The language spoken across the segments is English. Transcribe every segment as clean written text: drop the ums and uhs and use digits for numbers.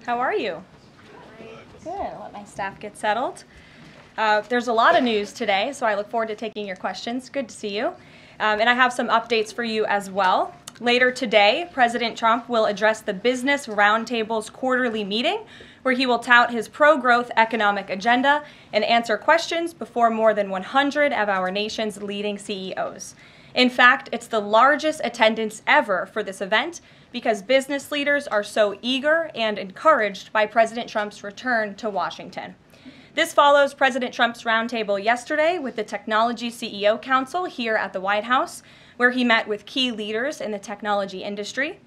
How are you? Good. I'll let my staff get settled. There's a lot of news today, so I look forward to taking your questions. Good to see you. And I have some updates for you as well. Later today, President Trump will address the Business Roundtable's quarterly meeting, where he will tout his pro-growth economic agenda and answer questions before more than 100 of our nation's leading CEOs. In fact, it's the largest attendance ever for this event because business leaders are so eager and encouraged by President Trump's return to Washington. This follows President Trump's roundtable yesterday with the Technology CEO Council here at the White House, where he met with key leaders in the technology industry.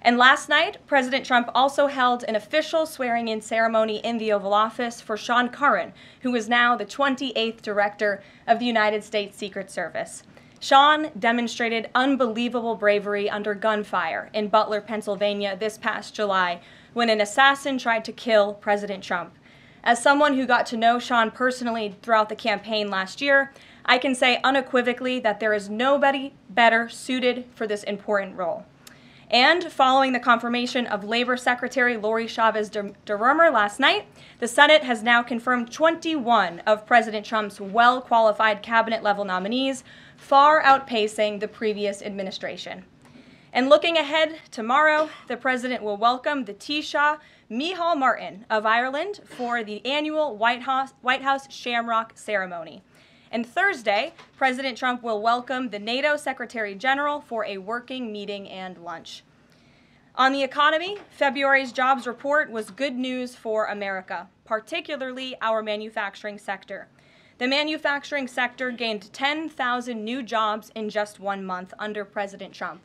And last night, President Trump also held an official swearing-in ceremony in the Oval Office for Sean Curran, who is now the 28th Director of the United States Secret Service. Sean demonstrated unbelievable bravery under gunfire in Butler, Pennsylvania this past July when an assassin tried to kill President Trump. As someone who got to know Sean personally throughout the campaign last year, I can say unequivocally that there is nobody better suited for this important role. And following the confirmation of Labor Secretary Lori Chavez DeRomer last night, the Senate has now confirmed 21 of President Trump's well-qualified cabinet-level nominees, far outpacing the previous administration. And looking ahead, tomorrow, the president will welcome the Taoiseach Micheál Martin of Ireland for the annual White House Shamrock ceremony. And Thursday, President Trump will welcome the NATO Secretary General for a working meeting and lunch. On the economy, February's jobs report was good news for America, particularly our manufacturing sector. The manufacturing sector gained 10,000 new jobs in just 1 month under President Trump.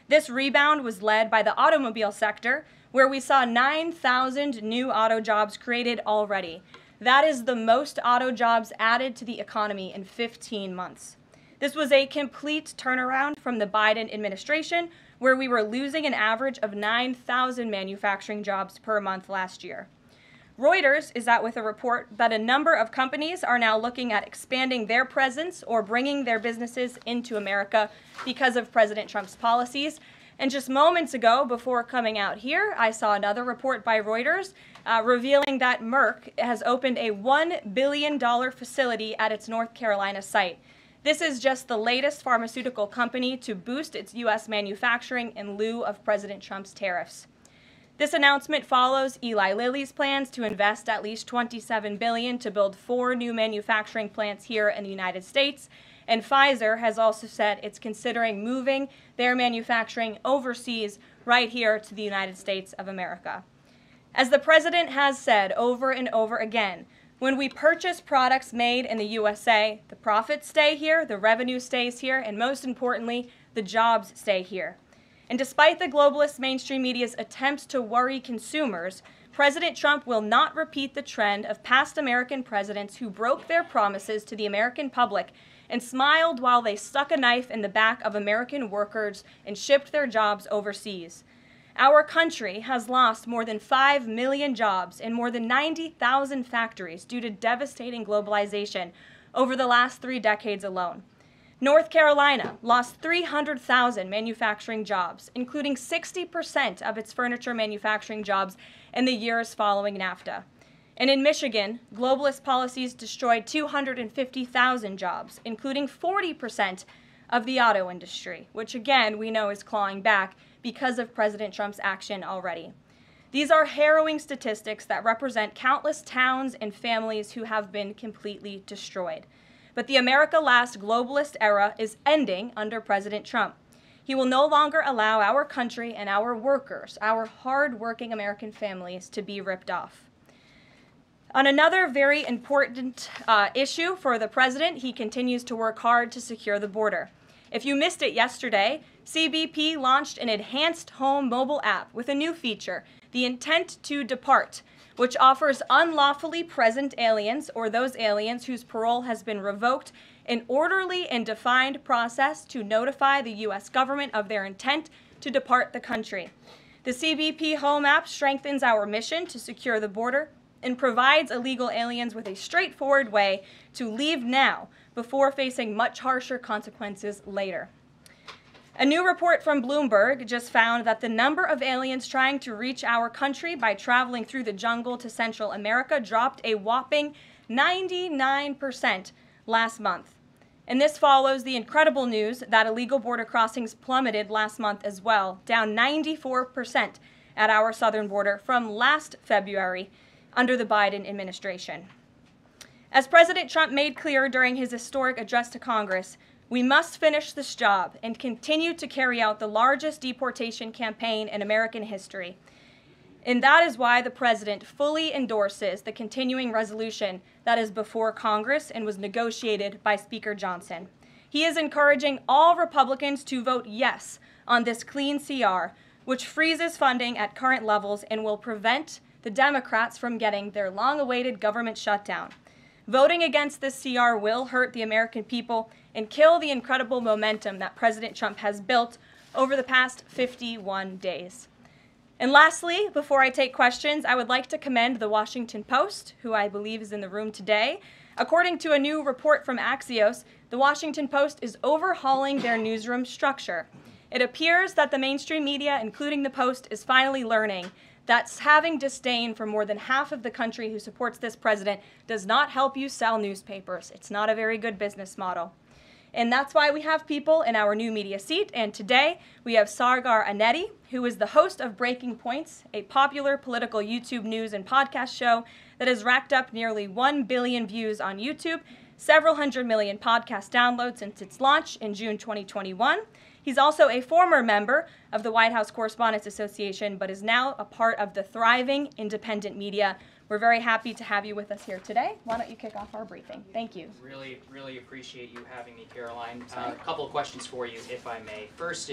This rebound was led by the automobile sector, where we saw 9,000 new auto jobs created already. That is the most auto jobs added to the economy in 15 months. This was a complete turnaround from the Biden administration, where we were losing an average of 9,000 manufacturing jobs per month last year. Reuters is out with a report that a number of companies are now looking at expanding their presence or bringing their businesses into America because of President Trump's policies. And just moments ago, before coming out here, I saw another report by Reuters revealing that Merck has opened a $1 billion facility at its North Carolina site. This is just the latest pharmaceutical company to boost its U.S. manufacturing in lieu of President Trump's tariffs. This announcement follows Eli Lilly's plans to invest at least $27 billion to build 4 new manufacturing plants here in the United States. And Pfizer has also said it's considering moving their manufacturing overseas right here to the United States of America. As the president has said over and over again, when we purchase products made in the USA, the profits stay here, the revenue stays here, and most importantly, the jobs stay here. And despite the globalist mainstream media's attempts to worry consumers, President Trump will not repeat the trend of past American presidents who broke their promises to the American public and smiled while they stuck a knife in the back of American workers and shipped their jobs overseas. Our country has lost more than 5 million jobs in more than 90,000 factories due to devastating globalization over the last 3 decades alone. North Carolina lost 300,000 manufacturing jobs, including 60% of its furniture manufacturing jobs in the years following NAFTA. And in Michigan, globalist policies destroyed 250,000 jobs, including 40% of the auto industry, which again we know is clawing back because of President Trump's action already. These are harrowing statistics that represent countless towns and families who have been completely destroyed. But the America Last globalist era is ending under President Trump. He will no longer allow our country and our workers, our hard-working American families, to be ripped off. On another very important issue for the president, he continues to work hard to secure the border. If you missed it yesterday, CBP launched an enhanced home mobile app with a new feature, the Intent to Depart, which offers unlawfully present aliens or those aliens whose parole has been revoked an orderly and defined process to notify the U.S. government of their intent to depart the country. The CBP Home app strengthens our mission to secure the border and provides illegal aliens with a straightforward way to leave now before facing much harsher consequences later. A new report from Bloomberg just found that the number of aliens trying to reach our country by traveling through the jungle to Central America dropped a whopping 99% last month. And this follows the incredible news that illegal border crossings plummeted last month as well, down 94% at our southern border from last February under the Biden administration. As President Trump made clear during his historic address to Congress, we must finish this job and continue to carry out the largest deportation campaign in American history. And that is why the president fully endorses the continuing resolution that is before Congress and was negotiated by Speaker Johnson. He is encouraging all Republicans to vote yes on this clean CR, which freezes funding at current levels and will prevent the Democrats from getting their long-awaited government shutdown. Voting against this CR will hurt the American people and kill the incredible momentum that President Trump has built over the past 51 days. And lastly, before I take questions, I would like to commend the Washington Post, who I believe is in the room today. According to a new report from Axios, the Washington Post is overhauling their newsroom structure. It appears that the mainstream media, including the Post, is finally learning that having disdain for more than half of the country who supports this president does not help you sell newspapers. It's not a very good business model. And that's why we have people in our new media seat. And today we have Sargar Anetti, who is the host of Breaking Points, a popular political YouTube news and podcast show that has racked up nearly 1 billion views on YouTube, several hundred million podcast downloads since its launch in June 2021. He's also a former member of the White House Correspondents Association, but is now a part of the thriving independent media. We're very happy to have you with us here today. Why don't you kick off our briefing? Thank you. Really appreciate you having me, Karoline. A couple of questions for you, if I may. First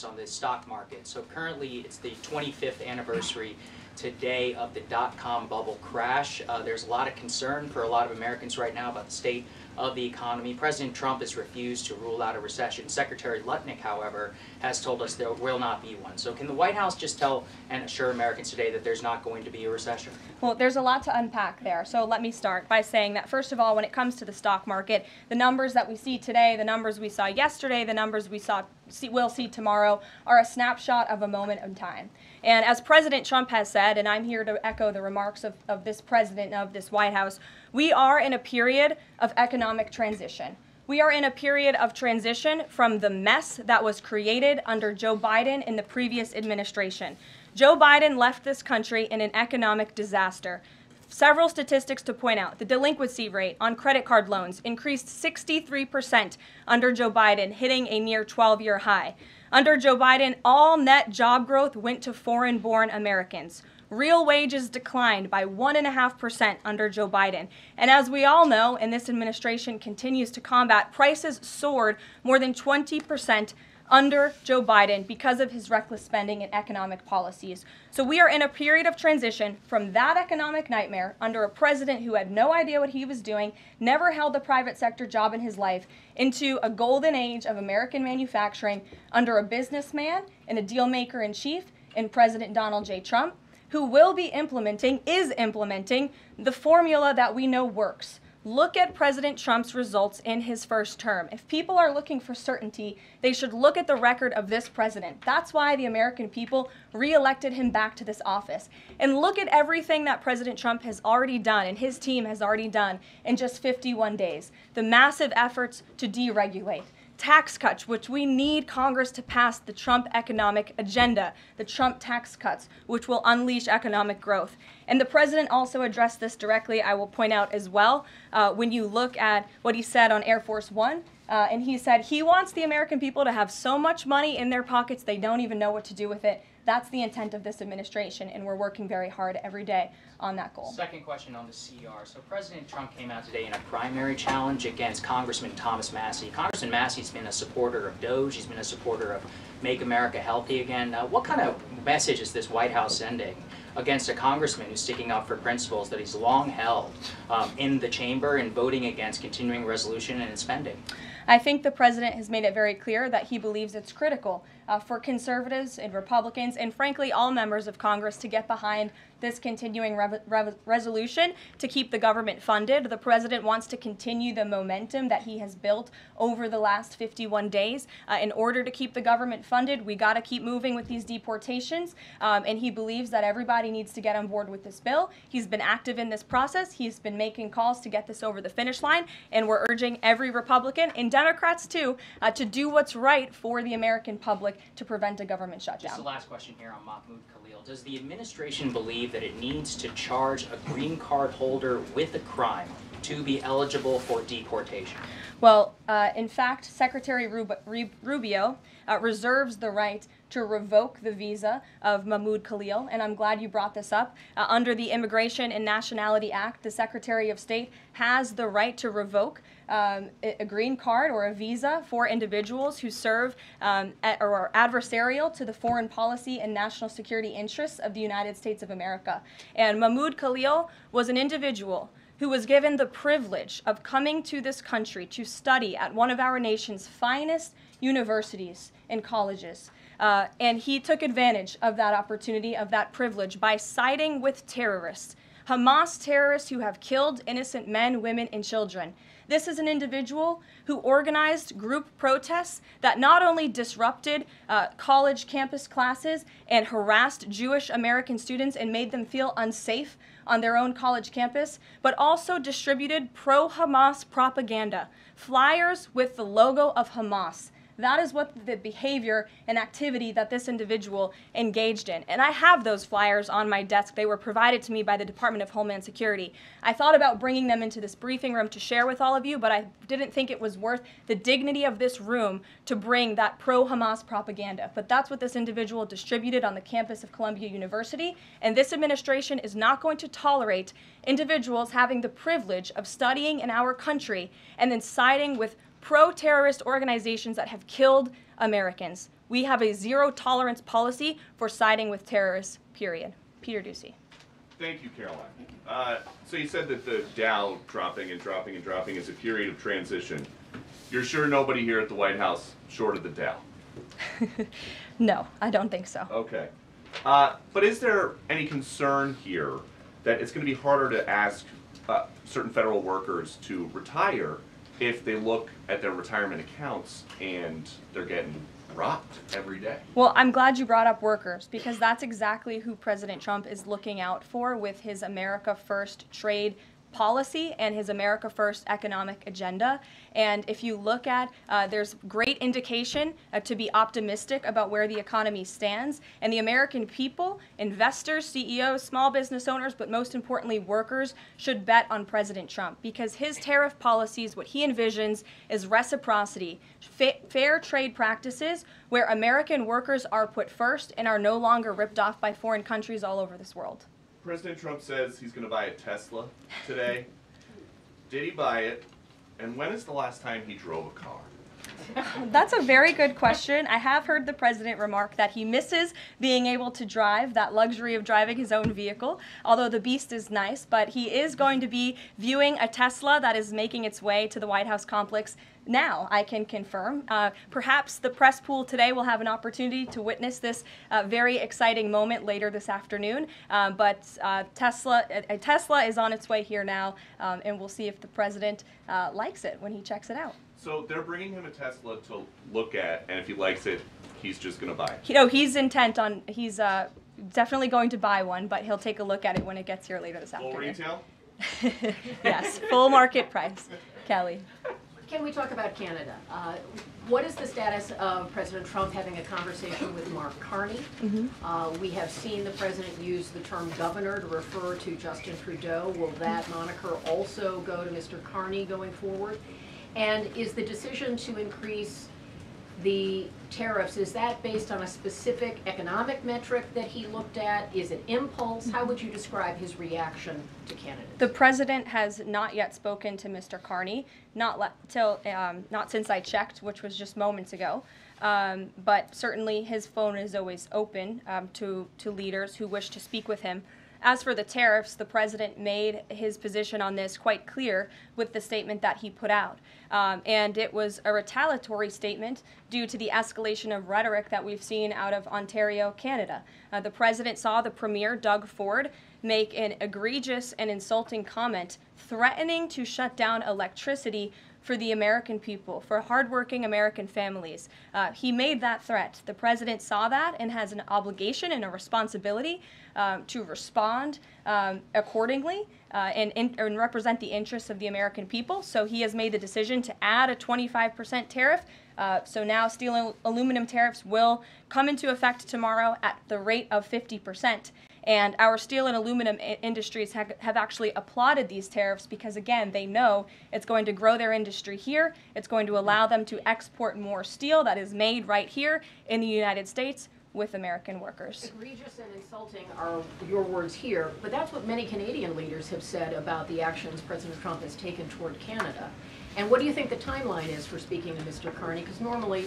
on the stock market. So currently it's the 25th anniversary today of the dot-com bubble crash. There's a lot of concern for a lot of Americans right now about the state of the economy. President Trump has refused to rule out a recession. Secretary Lutnick, however, has told us there will not be one. So can the White House just tell and assure Americans today that there's not going to be a recession? Well, there's a lot to unpack there. So let me start by saying that, first of all, when it comes to the stock market, the numbers that we see today, the numbers we saw yesterday, the numbers we'll see tomorrow are a snapshot of a moment in time. And as President Trump has said, and I'm here to echo the remarks of this president of this White House, we are in a period of economic transition. We are in a period of transition from the mess that was created under Joe Biden in the previous administration. Joe Biden left this country in an economic disaster. Several statistics to point out. The delinquency rate on credit card loans increased 63% under Joe Biden, hitting a near 12-year high. Under Joe Biden, all net job growth went to foreign-born Americans. Real wages declined by 1.5% under Joe Biden. And as we all know, and this administration continues to combat, prices soared more than 20% under Joe Biden because of his reckless spending and economic policies. So we are in a period of transition from that economic nightmare under a president who had no idea what he was doing, never held a private sector job in his life, into a golden age of American manufacturing under a businessman and a deal maker in chief in President Donald J. Trump, who is implementing the formula that we know works. Look at President Trump's results in his first term. If people are looking for certainty, they should look at the record of this president. That's why the American people re-elected him back to this office. And look at everything that President Trump has already done and his team has already done in just 51 days. The massive efforts to deregulate. Tax cuts, which we need Congress to pass the Trump economic agenda, the Trump tax cuts, which will unleash economic growth. And the president also addressed this directly, I will point out as well, when you look at what he said on Air Force One. And he said he wants the American people to have so much money in their pockets they don't even know what to do with it. That's the intent of this administration, and we're working very hard every day on that goal. Second question on the CR. So President Trump came out today in a primary challenge against Congressman Thomas Massie. Congressman Massie's been a supporter of DOGE. He's been a supporter of Make America Healthy Again. What kind of message is this White House sending against a congressman who's sticking up for principles that he's long held in the chamber and voting against continuing resolution and spending? I think the president has made it very clear that he believes it's critical for conservatives and Republicans, and frankly all members of Congress, to get behind this continuing resolution to keep the government funded. The president wants to continue the momentum that he has built over the last 51 days. In order to keep the government funded, we got to keep moving with these deportations, and he believes that everybody needs to get on board with this bill. He's been active in this process. He's been making calls to get this over the finish line, and we're urging every Republican, and Democrats too, to do what's right for the American public to prevent a government shutdown. Just the last question here on Mahmoud Khalil. Does the administration believe that it needs to charge a green card holder with a crime to be eligible for deportation? Well, in fact, Secretary Rubio reserves the right to revoke the visa of Mahmoud Khalil, and I'm glad you brought this up. Under the Immigration and Nationality Act, the Secretary of State has the right to revoke a green card or a visa for individuals who serve or are adversarial to the foreign policy and national security interests of the United States of America. And Mahmoud Khalil was an individual who was given the privilege of coming to this country to study at one of our nation's finest universities and colleges. And he took advantage of that opportunity, of that privilege, by siding with terrorists, Hamas terrorists who have killed innocent men, women, and children. This is an individual who organized group protests that not only disrupted college campus classes and harassed Jewish American students and made them feel unsafe on their own college campus, but also distributed pro-Hamas propaganda, flyers with the logo of Hamas. That is what the behavior and activity that this individual engaged in. And I have those flyers on my desk. They were provided to me by the Department of Homeland Security. I thought about bringing them into this briefing room to share with all of you, but I didn't think it was worth the dignity of this room to bring that pro-Hamas propaganda. But that's what this individual distributed on the campus of Columbia University. And this administration is not going to tolerate individuals having the privilege of studying in our country and then siding with pro-terrorist organizations that have killed Americans. We have a zero-tolerance policy for siding with terrorists, period. Peter Ducey. Thank you, Karoline. So you said that the Dow dropping and dropping and dropping is a period of transition. You're sure nobody here at the White House shorted the Dow? No, I don't think so. Okay. But is there any concern here that it's going to be harder to ask certain federal workers to retire if they look at their retirement accounts and they're getting robbed every day? Well, I'm glad you brought up workers, because that's exactly who President Trump is looking out for with his America First trade policy and his America First economic agenda. And if you look at, there's great indication to be optimistic about where the economy stands. And the American people, investors, CEOs, small business owners, but most importantly workers, should bet on President Trump, because his tariff policies, what he envisions is reciprocity, fair trade practices where American workers are put first and are no longer ripped off by foreign countries all over this world. President Trump says he's going to buy a Tesla today. Did he buy it? And when is the last time he drove a car? That's a very good question. I have heard the president remark that he misses being able to drive, that luxury of driving his own vehicle, although the beast is nice, but he is going to be viewing a Tesla that is making its way to the White House complex now, I can confirm. Perhaps the press pool today will have an opportunity to witness this very exciting moment later this afternoon, but a Tesla is on its way here now, and we'll see if the president likes it when he checks it out. So they're bringing him a Tesla to look at, and if he likes it, he's just going to buy it. You know, he's intent on, he's definitely going to buy one, but he'll take a look at it when it gets here later this afternoon. Full retail? Yes, full market price. Kelly. Can we talk about Canada? What is the status of President Trump having a conversation with Mark Carney? We have seen the president use the term governor to refer to Justin Trudeau. Will that moniker also go to Mr. Carney going forward? And is the decision to increase the tariffs, is that based on a specific economic metric that he looked at? Is it impulse? How would you describe his reaction to Canada? The president has not yet spoken to Mr. Carney, not since I checked, which was just moments ago. But certainly his phone is always open to leaders who wish to speak with him. As for the tariffs, the president made his position on this quite clear with the statement that he put out. And it was a retaliatory statement due to the escalation of rhetoric that we've seen out of Ontario, Canada. The president saw the Premier, Doug Ford, make an egregious and insulting comment threatening to shut down electricity for the American people, for hardworking American families. He made that threat. The president saw that and has an obligation and a responsibility to respond accordingly and represent the interests of the American people. So he has made the decision to add a 25% tariff. So now steel and aluminum tariffs will come into effect tomorrow at the rate of 50%. And our steel and aluminum industries have actually applauded these tariffs because, again, they know it's going to grow their industry here. It's going to allow them to export more steel that is made right here in the United States with American workers. Egregious and insulting are your words here, but that's what many Canadian leaders have said about the actions President Trump has taken toward Canada. And what do you think the timeline is for speaking to Mr. Carney? Because normally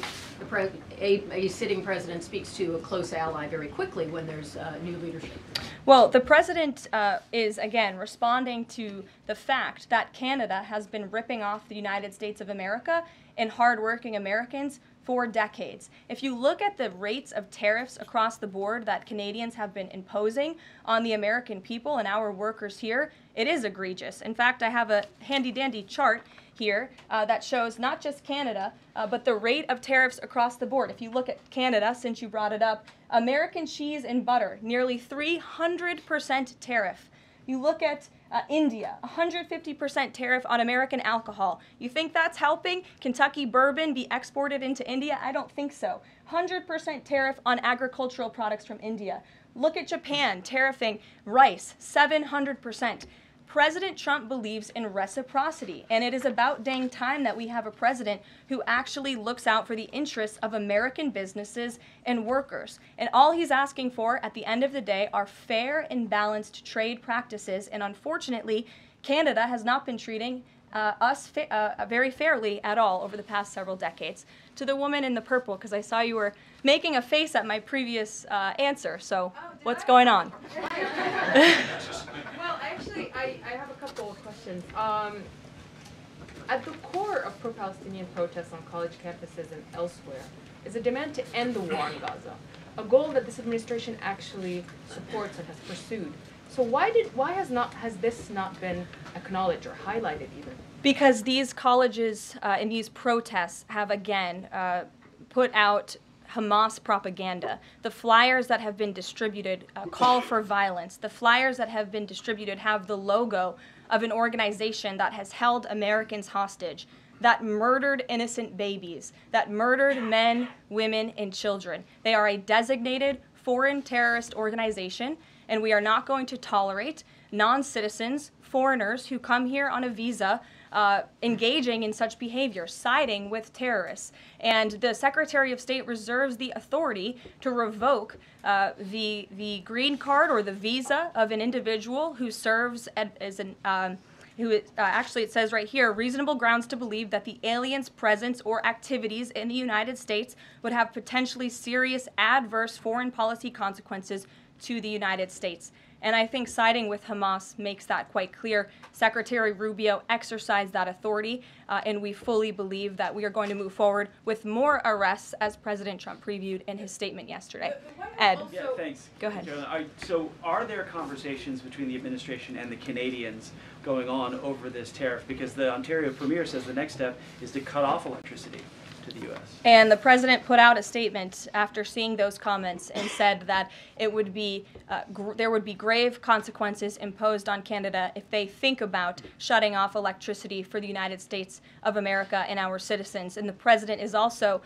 a sitting president speaks to a close ally very quickly when there's new leadership. Well, the president is, again, responding to the fact that Canada has been ripping off the United States of America and hardworking Americans for decades. If you look at the rates of tariffs across the board that Canadians have been imposing on the American people and our workers here, it is egregious. In fact, I have a handy-dandy chart here that shows not just Canada, but the rate of tariffs across the board. If you look at Canada, since you brought it up, American cheese and butter, nearly 300% tariff. You look at India, 150% tariff on American alcohol. You think that's helping Kentucky bourbon be exported into India? I don't think so. 100% tariff on agricultural products from India. Look at Japan, tariffing rice, 700%. President Trump believes in reciprocity, and it is about dang time that we have a president who actually looks out for the interests of American businesses and workers. And all he's asking for at the end of the day are fair and balanced trade practices, and unfortunately, Canada has not been treating us very fairly at all over the past several decades. To the woman in the purple, because I saw you were making a face at my previous answer, so what's going on? Well, actually, I have a couple of questions. At the core of pro-Palestinian protests on college campuses and elsewhere is a demand to end the war in Gaza, a goal that this administration actually supports and has pursued. So why has this not been acknowledged or highlighted even? Because these colleges and these protests have again put out Hamas propaganda. The flyers that have been distributed call for violence. The flyers that have been distributed have the logo of an organization that has held Americans hostage, that murdered innocent babies, that murdered men, women, and children. They are a designated foreign terrorist organization, and we are not going to tolerate non-citizens, foreigners who come here on a visa engaging in such behavior, siding with terrorists. And the Secretary of State reserves the authority to revoke the green card or the visa of an individual who serves as an actually it says right here, reasonable grounds to believe that the alien's presence or activities in the United States would have potentially serious adverse foreign policy consequences to the United States. And I think siding with Hamas makes that quite clear. Secretary Rubio exercised that authority, and we fully believe that we are going to move forward with more arrests, as President Trump previewed in his statement yesterday. Ed. Yeah, thanks. Go ahead. So are there conversations between the administration and the Canadians going on over this tariff? Because the Ontario Premier says the next step is to cut off electricity to the U.S. And the president put out a statement after seeing those comments and said that it would be there would be grave consequences imposed on Canada if they think about shutting off electricity for the United States of America and our citizens. And the president is also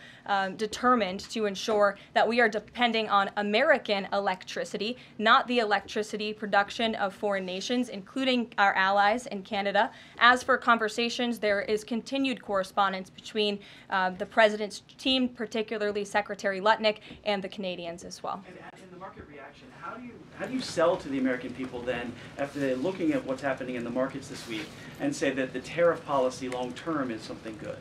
determined to ensure that we are depending on American electricity, not the electricity production of foreign nations, including our allies in Canada. As for conversations, there is continued correspondence between the president's team, particularly Secretary Lutnick, and the Canadians as well. And in the market reaction, how do you sell to the American people then, after they're looking at what's happening in the markets this week, and say that the tariff policy long term is something good?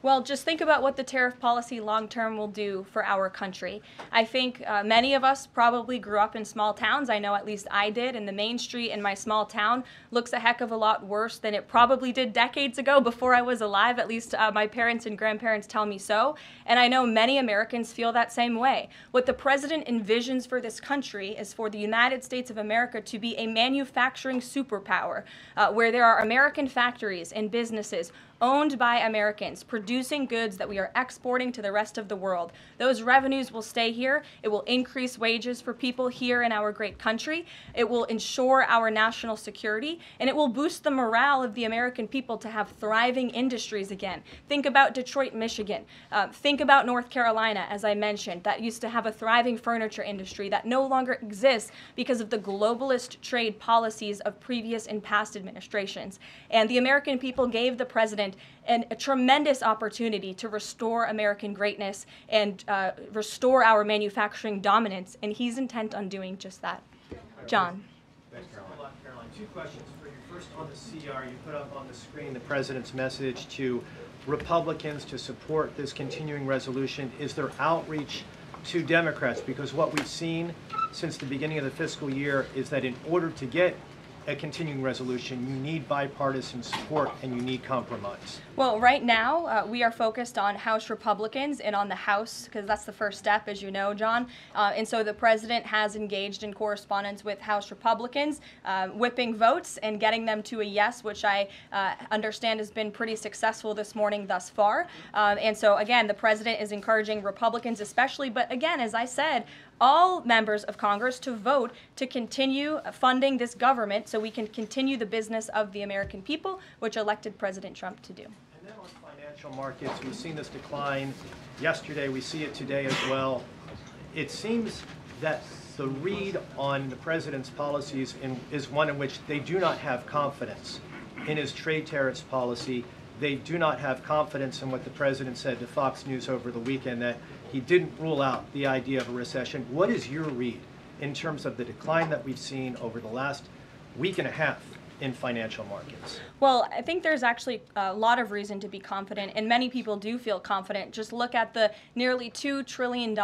Well, just think about what the tariff policy long-term will do for our country. I think many of us probably grew up in small towns. I know at least I did, and the main street in my small town looks a heck of a lot worse than it probably did decades ago before I was alive. At least my parents and grandparents tell me so. And I know many Americans feel that same way. What the president envisions for this country is for the United States of America to be a manufacturing superpower, where there are American factories and businesses owned by Americans, producing goods that we are exporting to the rest of the world. Those revenues will stay here. It will increase wages for people here in our great country. It will ensure our national security, and it will boost the morale of the American people to have thriving industries again. Think about Detroit, Michigan. Think about North Carolina, as I mentioned, that used to have a thriving furniture industry that no longer exists because of the globalist trade policies of previous and past administrations. And the American people gave the president a tremendous opportunity to restore American greatness and restore our manufacturing dominance, and he's intent on doing just that. John. Thanks, Caroline. Two questions for you. First, on the CR, you put up on the screen the president's message to Republicans to support this continuing resolution. Is there outreach to Democrats? Because what we've seen since the beginning of the fiscal year is that in order to get a continuing resolution, you need bipartisan support and you need compromise. Well, right now, we are focused on House Republicans and on the House, because that's the first step, as you know, John. And so the president has engaged in correspondence with House Republicans, whipping votes and getting them to a yes, which I understand has been pretty successful this morning thus far. And so, again, the president is encouraging Republicans especially, but again, as I said, all members of Congress to vote to continue funding this government so we can continue the business of the American people, which elected President Trump to do. And then on financial markets, we've seen this decline yesterday. We see it today as well. It seems that the read on the president's policies is one in which they do not have confidence in his trade tariffs policy. They do not have confidence in what the president said to Fox News over the weekend, that he didn't rule out the idea of a recession. What is your read in terms of the decline that we've seen over the last week and a half in financial markets? Well, I think there's actually a lot of reason to be confident, and many people do feel confident. Just look at the nearly $2 trillion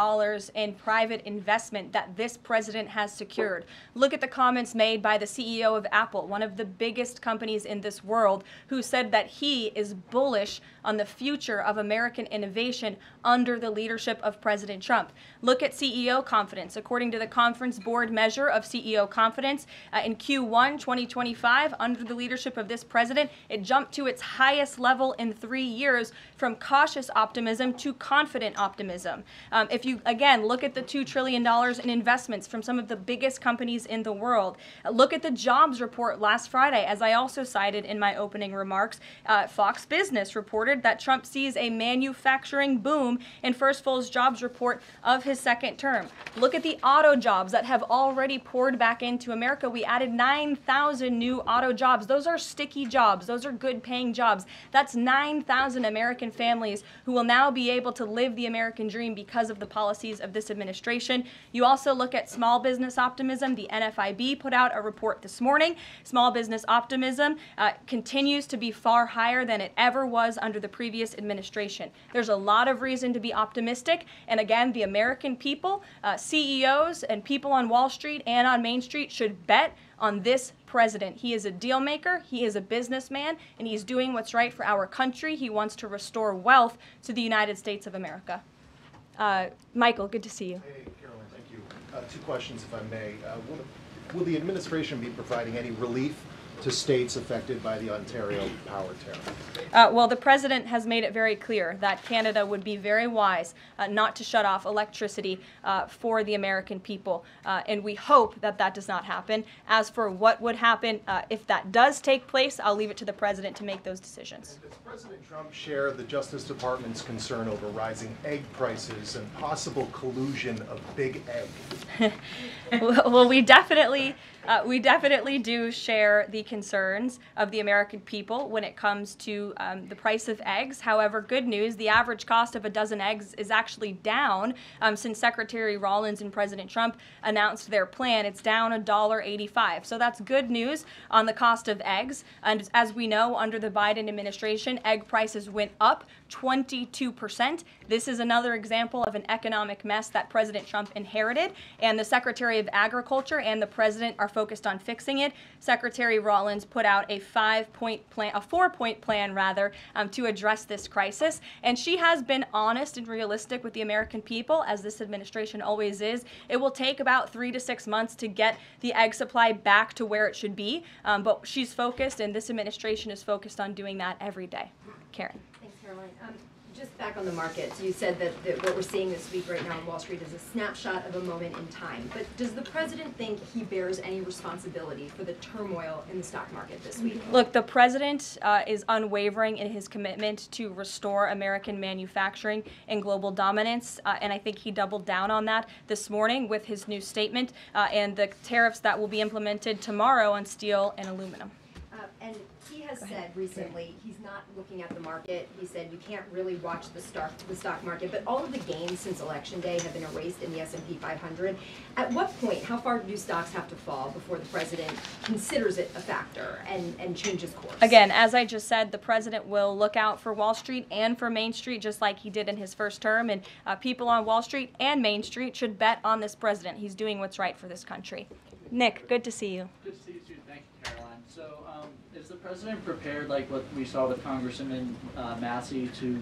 in private investment that this president has secured. Look at the comments made by the CEO of Apple, one of the biggest companies in this world, who said that he is bullish on the future of American innovation under the leadership of President Trump. Look at CEO confidence. According to the Conference Board measure of CEO confidence, in Q1 2025, under the leadership of this president, it jumped to its highest level in 3 years, from cautious optimism to confident optimism. If you, again, look at the $2 trillion in investments from some of the biggest companies in the world. Look at the jobs report last Friday, as I also cited in my opening remarks. Fox Business reported that Trump sees a manufacturing boom in first full jobs report of his second term. Look at the auto jobs that have already poured back into America. We added 9,000 new auto jobs. Those are sticky jobs. Those are good paying jobs. That's 9,000 American families who will now be able to live the American dream because of the policies of this administration. You also look at small business optimism. The NFIB put out a report this morning. Small business optimism continues to be far higher than it ever was under the previous administration. There's a lot of reason to be optimistic. And again, the American people, CEOs and people on Wall Street and on Main Street should bet on this president. He is a deal maker, he is a businessman, and he's doing what's right for our country. He wants to restore wealth to the United States of America. Michael, good to see you. Hey, Caroline, thank you. Two questions, if I may. Will the administration be providing any relief to states affected by the Ontario power tariff? Well, the president has made it very clear that Canada would be very wise not to shut off electricity for the American people, and we hope that that does not happen. As for what would happen if that does take place, I'll leave it to the president to make those decisions. And does President Trump share the Justice Department's concern over rising egg prices and possible collusion of big egg? Well, we definitely We definitely do share the concerns of the American people when it comes to the price of eggs. However, good news, the average cost of a dozen eggs is actually down since Secretary Rollins and President Trump announced their plan. It's down $1.85. So that's good news on the cost of eggs. And as we know, under the Biden administration, egg prices went up 22%. This is another example of an economic mess that President Trump inherited, and the Secretary of Agriculture and the President are focused on fixing it. Secretary Rollins put out a 4-point plan rather, to address this crisis, and she has been honest and realistic with the American people, as this administration always is. It will take about 3 to 6 months to get the egg supply back to where it should be, but she's focused, and this administration is focused on doing that every day. Karen. Thanks, Caroline. Just back on the markets, you said that what we're seeing this week right now on Wall Street is a snapshot of a moment in time. But does the president think he bears any responsibility for the turmoil in the stock market this week? Look, the president is unwavering in his commitment to restore American manufacturing and global dominance, and I think he doubled down on that this morning with his new statement and the tariffs that will be implemented tomorrow on steel and aluminum. And he has said recently he's not looking at the market. He said you can't really watch the stock market, but all of the gains since Election Day have been erased in the S&P 500. At what point, how far do stocks have to fall before the president considers it a factor and changes course? Again, as I just said, the president will look out for Wall Street and for Main Street, just like he did in his first term, and people on Wall Street and Main Street should bet on this president. He's doing what's right for this country. Nick, good to see you. Good to see you too. Thank you, Caroline. So, is the president prepared, like what we saw with Congressman Massey, to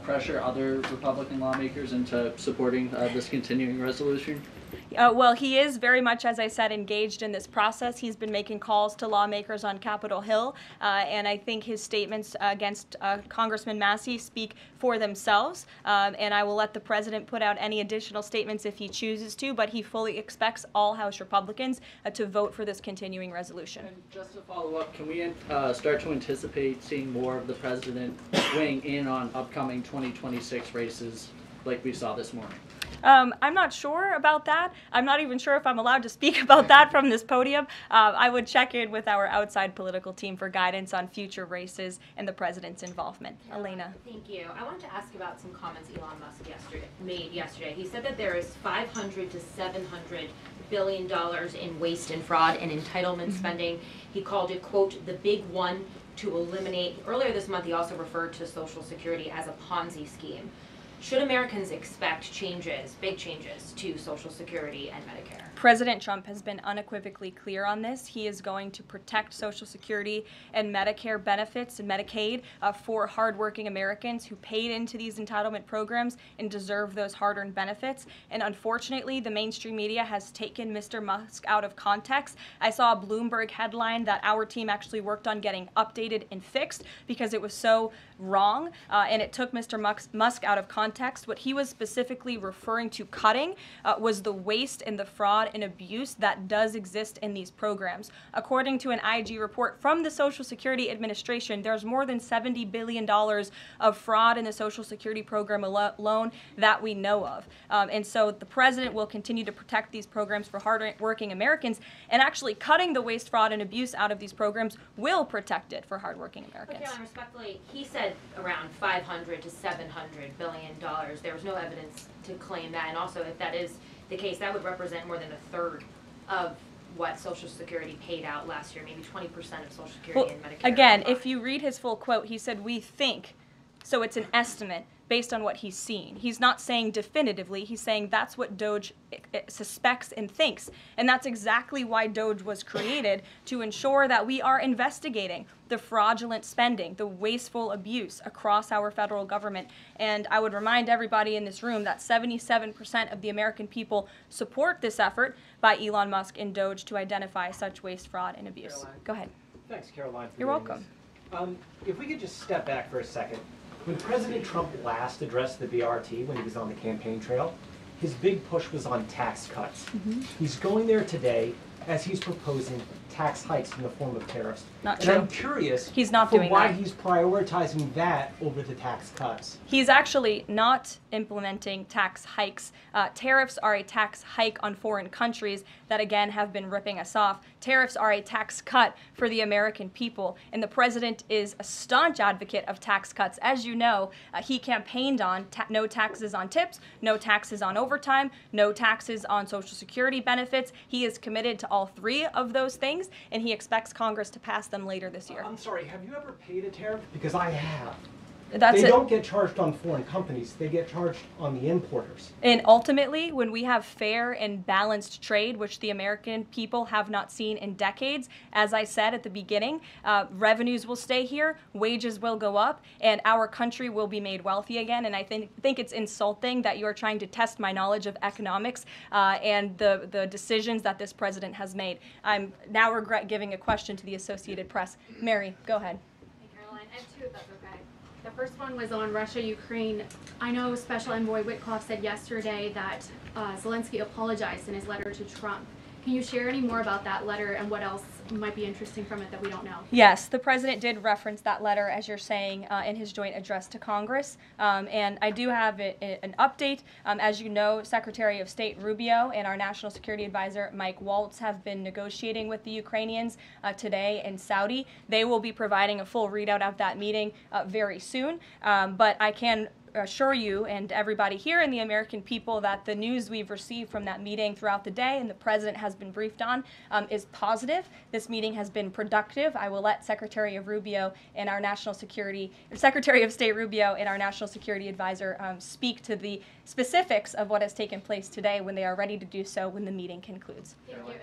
pressure other Republican lawmakers into supporting this continuing resolution? Well, he is very much, as I said, engaged in this process. He's been making calls to lawmakers on Capitol Hill, and I think his statements against Congressman Massey speak for themselves, and I will let the president put out any additional statements if he chooses to, but he fully expects all House Republicans to vote for this continuing resolution. And just to follow up, can we start to anticipate seeing more of the president weighing in on upcoming 2026 races like we saw this morning? I'm not sure about that. I'm not even sure if I'm allowed to speak about that from this podium. I would check in with our outside political team for guidance on future races and the president's involvement. Elena. Thank you. I wanted to ask about some comments Elon Musk made yesterday. He said that there is $500 to $700 billion in waste and fraud and entitlement spending. He called it, quote, the big one to eliminate. Earlier this month, he also referred to Social Security as a Ponzi scheme. Should Americans expect changes, big changes, to Social Security and Medicare? President Trump has been unequivocally clear on this. He is going to protect Social Security and Medicare benefits and Medicaid for hardworking Americans who paid into these entitlement programs and deserve those hard-earned benefits. And unfortunately, the mainstream media has taken Mr. Musk out of context. I saw a Bloomberg headline that our team actually worked on getting updated and fixed because it was so wrong, and it took Mr. Musk out of context. What he was specifically referring to cutting was the waste and the fraud and abuse that does exist in these programs. According to an IG report from the Social Security Administration, there's more than $70 billion of fraud in the Social Security program alone that we know of. And so the president will continue to protect these programs for hard-working Americans, and actually cutting the waste, fraud, and abuse out of these programs will protect it for hardworking Americans. But Caroline, respectfully, he said around $500 to $700 billion. There was no evidence to claim that, and also if that is the case, that would represent more than a third of what Social Security paid out last year, maybe 20% of Social Security and Medicare. Again, if you read his full quote, he said, we think, so it's an estimate based on what he's seen. He's not saying definitively, he's saying that's what DOGE suspects and thinks. And that's exactly why DOGE was created, to ensure that we are investigating the fraudulent spending, the wasteful abuse across our federal government. And I would remind everybody in this room that 77% of the American people support this effort by Elon Musk and DOGE to identify such waste, fraud, and abuse. Caroline. Go ahead. Thanks, Caroline. For You're doing welcome. This. If we could just step back for a second. When President Trump last addressed the BRT when he was on the campaign trail, his big push was on tax cuts. He's going there today as he's proposing tax hikes in the form of tariffs. Not and true. I'm curious He's not for doing why that. he's prioritizing that over the tax cuts. He's actually not implementing tax hikes. Tariffs are a tax hike on foreign countries that, again, have been ripping us off. Tariffs are a tax cut for the American people, and the president is a staunch advocate of tax cuts. As you know, he campaigned on no taxes on tips, no taxes on overtime, no taxes on Social Security benefits. He is committed to all three of those things, and he expects Congress to pass them later this year. I'm sorry, have you ever paid a tariff? Because I have. That's they it. don't get charged on foreign companies, they get charged on the importers. And ultimately, when we have fair and balanced trade, which the American people have not seen in decades, as I said at the beginning, revenues will stay here, wages will go up, and our country will be made wealthy again. And I think it's insulting that you're trying to test my knowledge of economics and the decisions that this president has made. I'm now regret giving a question to the Associated Press. Mary, go ahead. Hey, Caroline. I have two, if that's okay. The first one was on Russia, Ukraine. I know Special Envoy Witkoff said yesterday that Zelensky apologized in his letter to Trump. Can you share any more about that letter and what else might be interesting from it that we don't know? Yes, the president did reference that letter, as you're saying, in his joint address to Congress. And I do have an update. As you know, Secretary of State Rubio and our National Security Advisor Mike Waltz have been negotiating with the Ukrainians today in Saudi. They will be providing a full readout of that meeting very soon. But I can assure you and everybody here and the American people that the news we've received from that meeting throughout the day and the president has been briefed on is positive. This meeting has been productive. I will let Secretary of State Rubio and our National Security Advisor speak to the specifics of what has taken place today when they are ready to do so when the meeting concludes.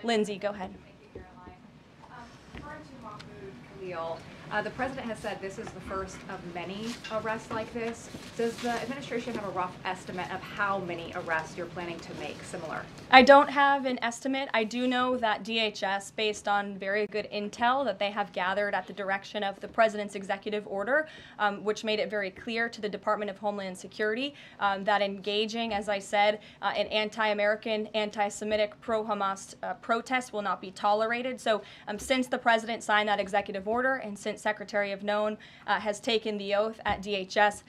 Lindsay, go ahead. Thank you, Caroline. Referring to Mahmoud Khalil, the president has said this is the first of many arrests like this. Does the administration have a rough estimate of how many arrests you're planning to make similar? I don't have an estimate. I do know that DHS, based on very good intel that they have gathered at the direction of the president's executive order, which made it very clear to the Department of Homeland Security that engaging, as I said, in anti-American, anti-Semitic, pro-Hamas protests will not be tolerated. So since the president signed that executive order and since Secretary of Known has taken the oath at DHS,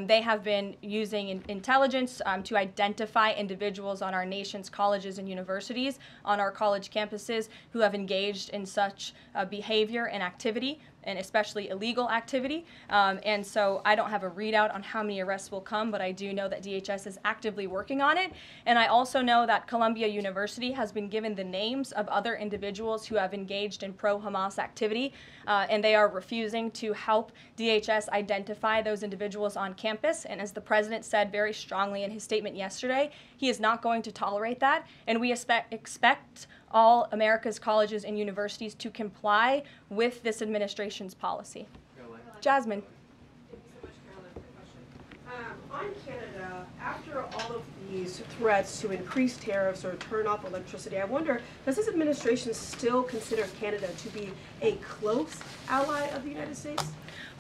they have been using intelligence to identify individuals on our nation's colleges and universities, on our college campuses, who have engaged in such behavior and activity, and especially illegal activity. And so I don't have a readout on how many arrests will come, but I do know that DHS is actively working on it. And I also know that Columbia University has been given the names of other individuals who have engaged in pro-Hamas activity, and they are refusing to help DHS identify those individuals on campus. And as the president said very strongly in his statement yesterday, he is not going to tolerate that, and we expect all America's colleges and universities to comply with this administration's policy. Jasmine. Thank you so much, Caroline, for the question. On Canada, after all of these threats to increase tariffs or turn off electricity, I wonder, does this administration still consider Canada to be a close ally of the United States?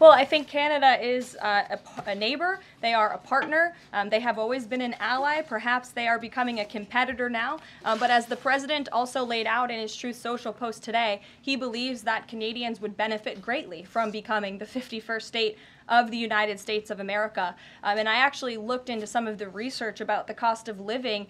Well, I think Canada is a neighbor. They are a partner. They have always been an ally. Perhaps they are becoming a competitor now. But as the president also laid out in his Truth Social post today, he believes that Canadians would benefit greatly from becoming the 51st state of the United States of America. And I actually looked into some of the research about the cost of living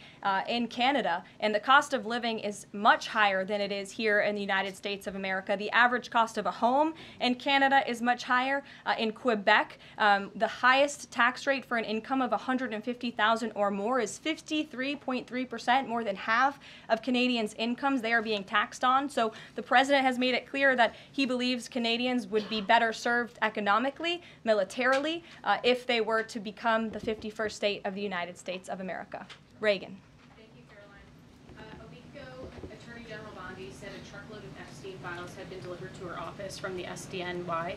in Canada, and the cost of living is much higher than it is here in the United States of America. The average cost of a home in Canada is much higher. In Quebec, the highest tax rate for an income of $150,000 or more is 53.3%, more than half of Canadians' incomes they are being taxed on. So the president has made it clear that he believes Canadians would be better served economically, militarily, if they were to become the 51st state of the United States of America. Reagan. Thank you, Caroline. A week ago, Attorney General Bondi said a truckload of Epstein files had been delivered to her office from the SDNY.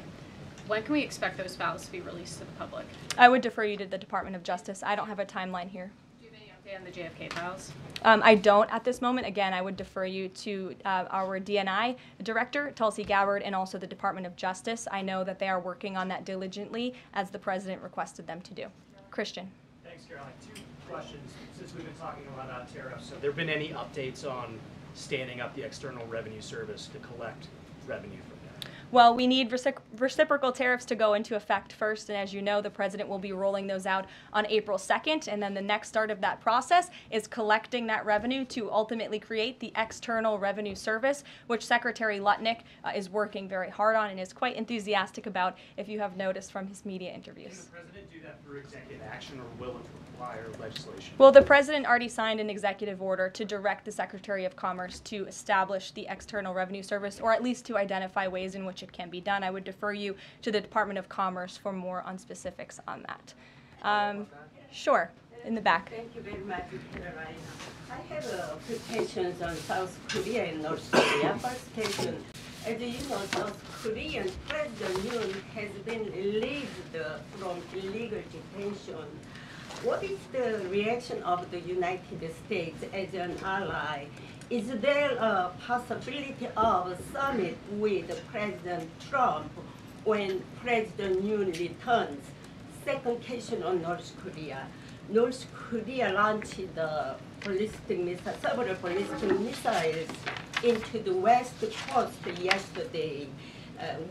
When can we expect those files to be released to the public? I would defer you to the Department of Justice. I don't have a timeline here. Do you have any update on the JFK files? I don't at this moment. Again, I would defer you to our DNI director, Tulsi Gabbard, and also the Department of Justice. I know that they are working on that diligently, as the president requested them to do. Christian. Thanks, Caroline. Two questions since we've been talking about tariffs. Have there been any updates on standing up the External Revenue Service to collect revenue from that? Well, we need reciprocal tariffs to go into effect first, and as you know, the president will be rolling those out on April 2nd, and then the next start of that process is collecting that revenue to ultimately create the External Revenue Service, which Secretary Lutnick is working very hard on and is quite enthusiastic about, if you have noticed from his media interviews. Can the president do that through executive action, or will it require legislation? Well, the president already signed an executive order to direct the Secretary of Commerce to establish the External Revenue Service, or at least to identify ways in which it can be done. I would defer you to the Department of Commerce for more on specifics on that. Sure, in the back. Thank you very much, Caroline. I have questions on South Korea and North Korea. First question, as you know, South Korean President Yoon has been released from illegal detention. What is the reaction of the United States as an ally? Is there a possibility of a summit with President Trump when President Yoon returns? Second question on North Korea. North Korea launched the several ballistic missiles into the west coast yesterday.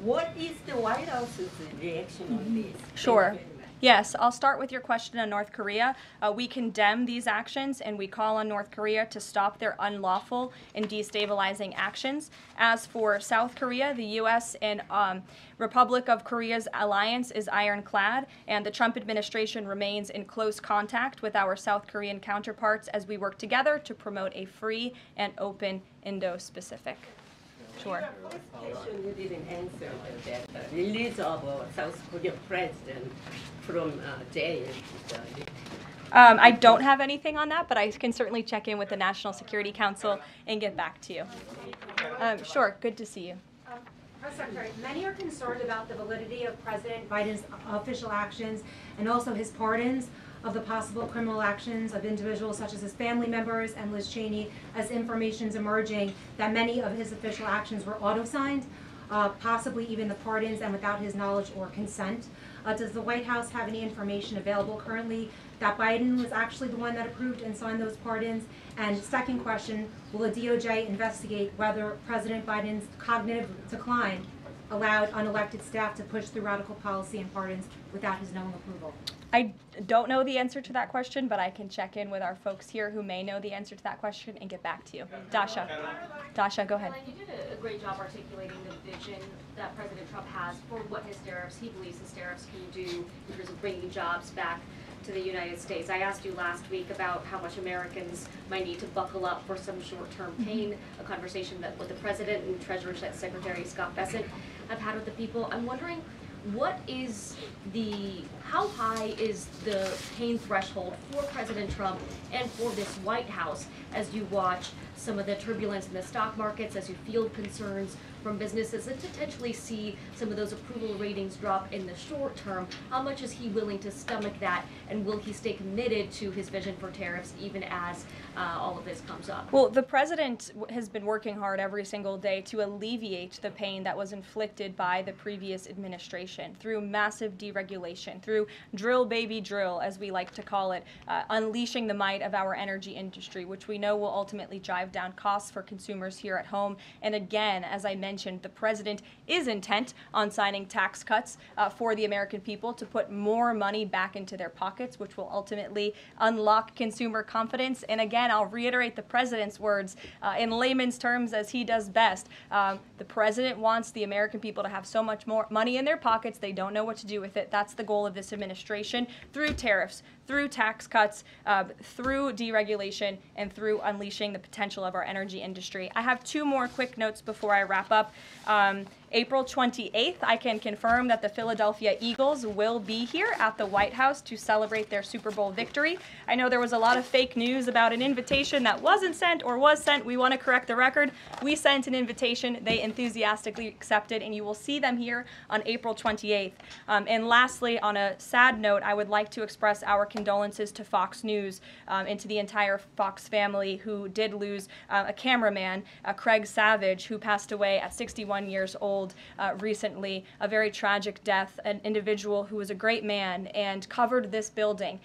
What is the White House's reaction on this? Sure. Yes, I'll start with your question on North Korea. We condemn these actions and we call on North Korea to stop their unlawful and destabilizing actions. As for South Korea, the U.S. and Republic of Korea's alliance is ironclad, and the Trump administration remains in close contact with our South Korean counterparts as we work together to promote a free and open Indo-Pacific. Sure. Question you didn't answer that release of South Korean president from jail. I don't have anything on that, but I can certainly check in with the National Security Council and get back to you. Sure, good to see you. Press Secretary, many are concerned about the validity of President Biden's official actions and also his pardons of the possible criminal actions of individuals such as his family members and Liz Cheney, as information is emerging that many of his official actions were auto-signed, possibly even the pardons, and without his knowledge or consent. Does the White House have any information available currently that Biden was actually the one that approved and signed those pardons? And second question, will the DOJ investigate whether President Biden's cognitive decline allowed unelected staff to push through radical policy and pardons without his knowing approval? I don't know the answer to that question, but I can check in with our folks here who may know the answer to that question and get back to you. Dasha, go ahead. Caroline, you did a great job articulating the vision that President Trump has for what he believes his tariffs can do in terms of bringing jobs back to the United States. I asked you last week about how much Americans might need to buckle up for some short-term pain, a conversation that with the President and Treasury Secretary Scott Bessent have had with the people. I'm wondering, how high is the pain threshold for President Trump and for this White House as you watch some of the turbulence in the stock markets, as you field concerns from businesses and potentially see some of those approval ratings drop in the short term? How much is he willing to stomach that, and will he stay committed to his vision for tariffs even as all of this comes up? Well, the president has been working hard every single day to alleviate the pain that was inflicted by the previous administration through massive deregulation, through drill baby drill, as we like to call it, unleashing the might of our energy industry, which we know will ultimately drive down costs for consumers here at home. And again, as I mentioned, the president is intent on signing tax cuts for the American people to put more money back into their pockets, which will ultimately unlock consumer confidence. And again, I'll reiterate the president's words in layman's terms as he does best. The president wants the American people to have so much more money in their pockets, they don't know what to do with it. That's the goal of this administration, through tariffs, through tax cuts, through deregulation, and through unleashing the potential of our energy industry. I have two more quick notes before I wrap up. April 28th, I can confirm that the Philadelphia Eagles will be here at the White House to celebrate their Super Bowl victory. I know there was a lot of fake news about an invitation that wasn't sent or was sent. We want to correct the record. We sent an invitation. They enthusiastically accepted, and you will see them here on April 28th. And lastly, on a sad note, I would like to express our condolences to Fox News and to the entire Fox family who did lose a cameraman, Craig Savage, who passed away at 61 years old told recently, a very tragic death, an individual who was a great man and covered this building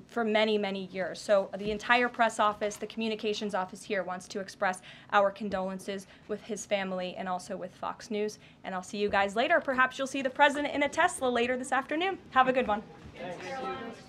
for many, many years. So the entire press office, the communications office here wants to express our condolences with his family and also with Fox News. And I'll see you guys later. Perhaps you'll see the president in a Tesla later this afternoon. Have a good one. Thanks.